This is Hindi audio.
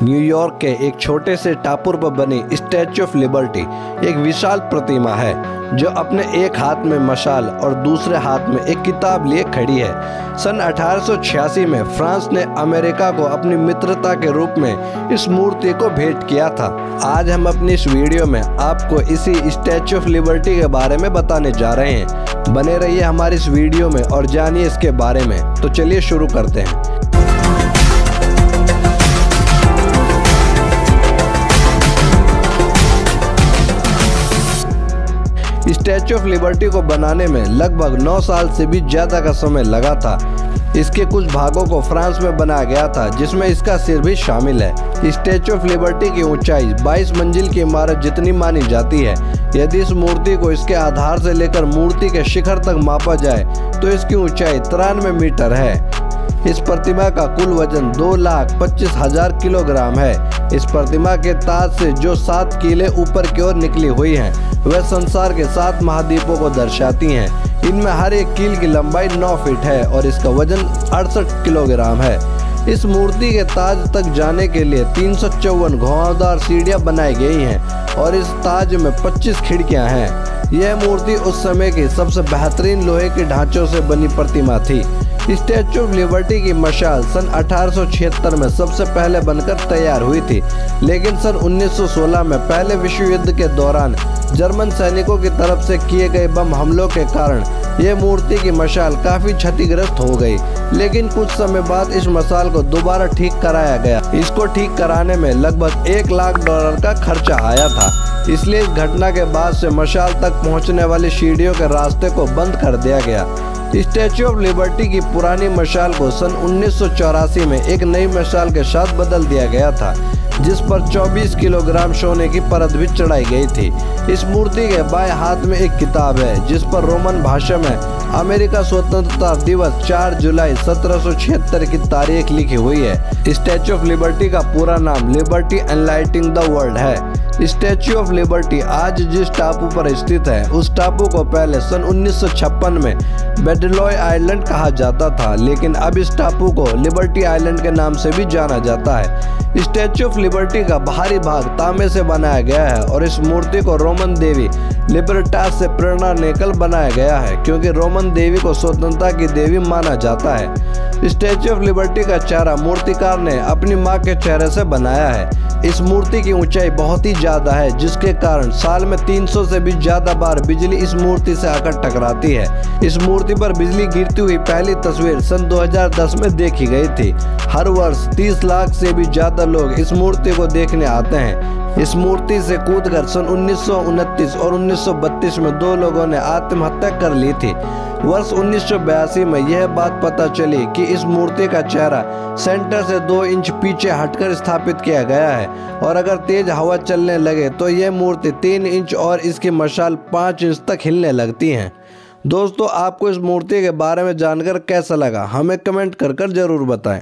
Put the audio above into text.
न्यूयॉर्क के एक छोटे से टापू पर बनी स्टैच्यू ऑफ लिबर्टी एक विशाल प्रतिमा है जो अपने एक हाथ में मशाल और दूसरे हाथ में एक किताब लिए खड़ी है। सन 1886 में फ्रांस ने अमेरिका को अपनी मित्रता के रूप में इस मूर्ति को भेंट किया था। आज हम अपनी इस वीडियो में आपको इसी स्टैच्यू ऑफ लिबर्टी के बारे में बताने जा रहे हैं। बने रहिए हमारी इस वीडियो में और जानिए इसके बारे में। तो चलिए शुरू करते हैं। स्टैच्यू ऑफ लिबर्टी को बनाने में लगभग 9 साल से भी ज्यादा का समय लगा था। इसके कुछ भागों को फ्रांस में बनाया गया था, जिसमें इसका सिर भी शामिल है। स्टैच्यू ऑफ लिबर्टी की ऊंचाई 22 मंजिल की इमारत जितनी मानी जाती है। यदि इस मूर्ति को इसके आधार से लेकर मूर्ति के शिखर तक मापा जाए तो इसकी ऊंचाई 93 मीटर है। इस प्रतिमा का कुल वजन 2,25,000 किलोग्राम है। इस प्रतिमा के ताज से जो 7 कीलें ऊपर की ओर निकली हुई हैं, वह संसार के 7 महाद्वीपों को दर्शाती हैं। इनमें हर एक कील की लंबाई 9 फीट है और इसका वजन 68 किलोग्राम है। इस मूर्ति के ताज तक जाने के लिए 354 घुमावदार सीढ़ियां बनाई गई हैं और इस ताज में 25 खिड़कियां हैं। यह मूर्ति उस समय की सबसे बेहतरीन लोहे के ढांचों से बनी प्रतिमा थी। स्टैच्यू ऑफ लिबर्टी की मशाल सन 1876 में सबसे पहले बनकर तैयार हुई थी, लेकिन सन 1916 में पहले विश्व युद्ध के दौरान जर्मन सैनिकों की तरफ से किए गए बम हमलों के कारण यह मूर्ति की मशाल काफी क्षतिग्रस्त हो गई। लेकिन कुछ समय बाद इस मशाल को दोबारा ठीक कराया गया। इसको ठीक कराने में लगभग $1 लाख का खर्चा आया था। इसलिए इस घटना के बाद से मशाल तक पहुंचने वाली सीढ़ियों के रास्ते को बंद कर दिया गया। स्टैच्यू ऑफ लिबर्टी की पुरानी मशाल को सन 1984 में एक नई मशाल के साथ बदल दिया गया था, जिस पर 24 किलोग्राम सोने की परत भी चढ़ाई गई थी। इस मूर्ति के बाएं हाथ में एक किताब है, जिस पर रोमन भाषा में अमेरिका स्वतंत्रता दिवस 4 जुलाई 1776 की तारीख लिखी हुई है। स्टैच्यू ऑफ लिबर्टी का पूरा नाम लिबर्टी एनलाइटिंग द वर्ल्ड है। स्टैच्यू ऑफ लिबर्टी आज जिस टापू पर स्थित है, उस टापू को पहले सन 1956 में बेडलॉय आइलैंड कहा जाता था, लेकिन अब इस टापू को लिबर्टी आइलैंड के नाम से भी जाना जाता है। स्टैच्यू ऑफ लिबर्टी का बाहरी भाग तांबे से बनाया गया है और इस मूर्ति को रोमन देवी लिबर्टास से प्रेरणा लेकर बनाया गया है, क्योंकि रोमन देवी को स्वतंत्रता की देवी माना जाता है। स्टैच्यू ऑफ लिबर्टी का चेहरा मूर्तिकार ने अपनी मां के चेहरे से बनाया है। इस मूर्ति की ऊंचाई बहुत ही ज्यादा है, जिसके कारण साल में 300 से भी ज्यादा बार बिजली इस मूर्ति से आकर टकराती है। इस मूर्ति पर बिजली गिरती हुई पहली तस्वीर सन 2010 में देखी गई थी। हर वर्ष 30 लाख से भी ज्यादा लोग इस मूर्ति को देखने आते हैं। इस मूर्ति से कूदकर सन 1929 और 1932 में 2 लोगों ने आत्महत्या कर ली थी। वर्ष 1982 में यह बात पता चली कि इस मूर्ति का चेहरा सेंटर से 2 इंच पीछे हटकर स्थापित किया गया है और अगर तेज हवा चलने लगे तो यह मूर्ति 3 इंच और इसकी मशाल 5 इंच तक हिलने लगती है। दोस्तों, आपको इस मूर्ति के बारे में जानकर कैसा लगा, हमें कमेंट कर जरूर बताएं।